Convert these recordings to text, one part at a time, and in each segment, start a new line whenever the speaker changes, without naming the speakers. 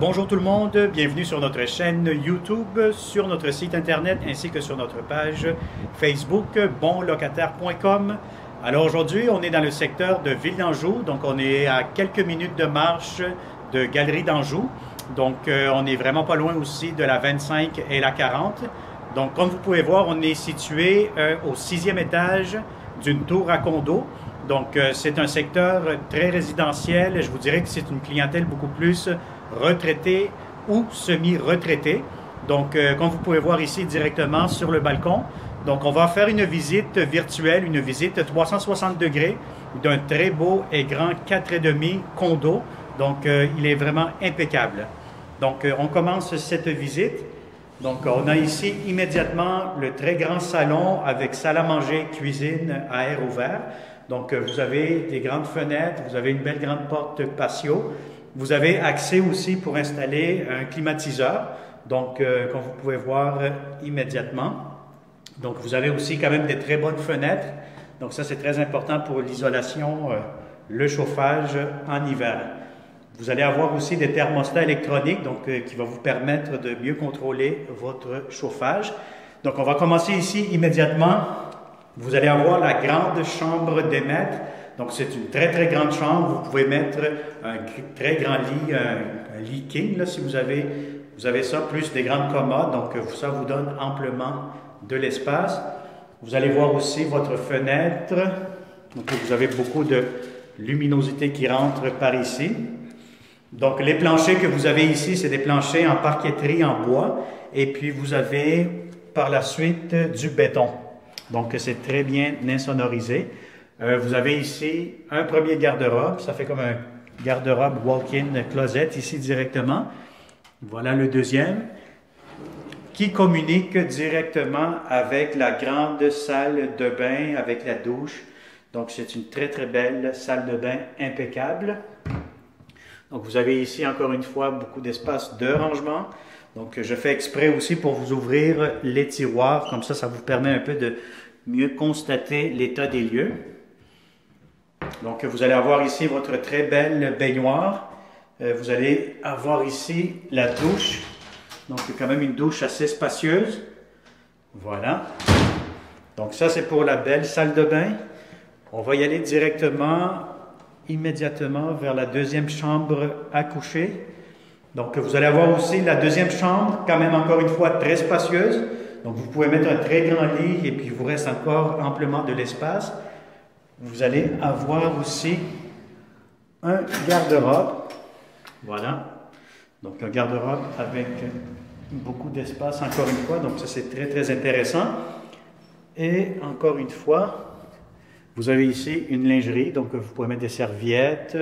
Bonjour tout le monde, bienvenue sur notre chaîne YouTube, sur notre site internet ainsi que sur notre page Facebook bonlocataire.com. Alors aujourd'hui, on est dans le secteur de Ville d'Anjou, donc on est à quelques minutes de marche de Galerie d'Anjou. Donc on est vraiment pas loin aussi de la 25 et la 40. Donc comme vous pouvez voir, on est situé au 6e étage d'une tour à condo. Donc c'est un secteur très résidentiel. Je vous dirais que c'est une clientèle beaucoup plus retraitée ou semi-retraitée. Donc comme vous pouvez voir ici directement sur le balcon. Donc on va faire une visite virtuelle, une visite 360 degrés d'un très beau et grand 4,5 condo. Donc il est vraiment impeccable. Donc on commence cette visite. Donc on a ici immédiatement le très grand salon avec salle à manger, cuisine à air ouvert. Donc vous avez des grandes fenêtres, vous avez une belle grande porte patio. Vous avez accès aussi pour installer un climatiseur, donc comme vous pouvez voir immédiatement. Donc vous avez aussi quand même des très bonnes fenêtres. Donc ça c'est très important pour l'isolation, le chauffage en hiver. Vous allez avoir aussi des thermostats électroniques donc, qui vont vous permettre de mieux contrôler votre chauffage. Donc on va commencer ici immédiatement. Vous allez avoir la grande chambre des maîtres. Donc c'est une très très grande chambre. Vous pouvez mettre un très grand lit, un lit king là, si vous avez ça, plus des grandes commodes. Donc ça vous donne amplement de l'espace. Vous allez voir aussi votre fenêtre. Donc vous avez beaucoup de luminosité qui rentre par ici. Donc les planchers que vous avez ici, c'est des planchers en parqueterie en bois. Et puis vous avez par la suite du béton. Donc c'est très bien insonorisé. Vous avez ici un premier garde-robe. Ça fait comme un garde-robe walk-in closet ici directement. Voilà le deuxième qui communique directement avec la grande salle de bain avec la douche. Donc c'est une très très belle salle de bain impeccable. Donc vous avez ici encore une fois beaucoup d'espace de rangement. Donc je fais exprès aussi pour vous ouvrir les tiroirs. Comme ça vous permet un peu de mieux constater l'état des lieux. Donc vous allez avoir ici votre très belle baignoire. Vous allez avoir ici la douche. Donc quand même une douche assez spacieuse. Voilà. Donc ça c'est pour la belle salle de bain. On va y aller directement immédiatement vers la deuxième chambre à coucher. Donc vous allez avoir aussi la deuxième chambre, quand même encore une fois très spacieuse. Donc vous pouvez mettre un très grand lit et puis il vous reste encore amplement de l'espace. Vous allez avoir aussi un garde-robe. Voilà. Donc un garde-robe avec beaucoup d'espace encore une fois. Donc ça c'est très très intéressant. Et encore une fois, vous avez ici une lingerie, donc vous pouvez mettre des serviettes,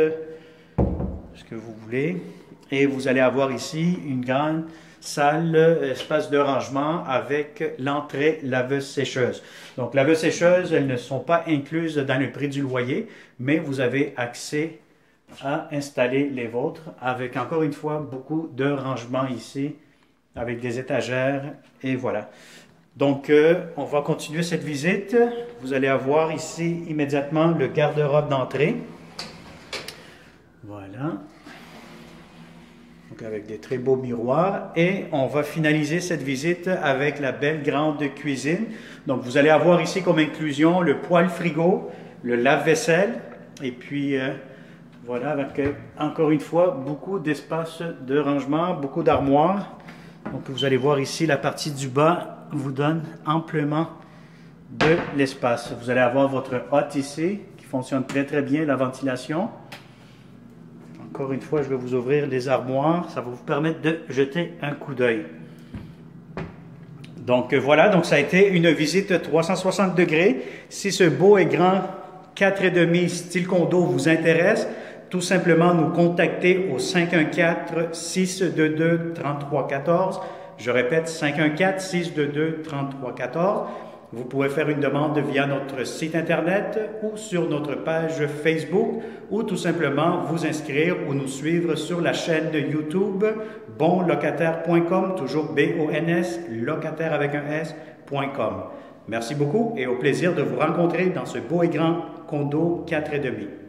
ce que vous voulez. Et vous allez avoir ici une grande salle, espace de rangement avec l'entrée laveuse-sécheuse. Donc laveuse-sécheuse, elles ne sont pas incluses dans le prix du loyer, mais vous avez accès à installer les vôtres avec encore une fois beaucoup de rangement ici, avec des étagères et voilà. Donc, on va continuer cette visite. Vous allez avoir ici immédiatement le garde-robe d'entrée. Voilà. Donc, avec des très beaux miroirs. Et on va finaliser cette visite avec la belle grande cuisine. Donc, vous allez avoir ici comme inclusion le poêle frigo, le lave-vaisselle. Et puis, voilà, avec encore une fois beaucoup d'espace de rangement, beaucoup d'armoires. Donc, vous allez voir ici la partie du bas vous donne amplement de l'espace. Vous allez avoir votre hotte ici qui fonctionne très très bien, la ventilation. Encore une fois, je vais vous ouvrir les armoires. Ça va vous permettre de jeter un coup d'œil. Donc voilà, donc ça a été une visite 360 degrés. Si ce beau et grand 4,5 style condo vous intéresse, tout simplement nous contacter au 514-622-3314. Je répète, 514-622-3314. Vous pouvez faire une demande via notre site Internet ou sur notre page Facebook ou tout simplement vous inscrire ou nous suivre sur la chaîne de YouTube bonlocataire.com, toujours B-O-N-S, locataire avec un S.com. Merci beaucoup et au plaisir de vous rencontrer dans ce beau et grand condo 4,5.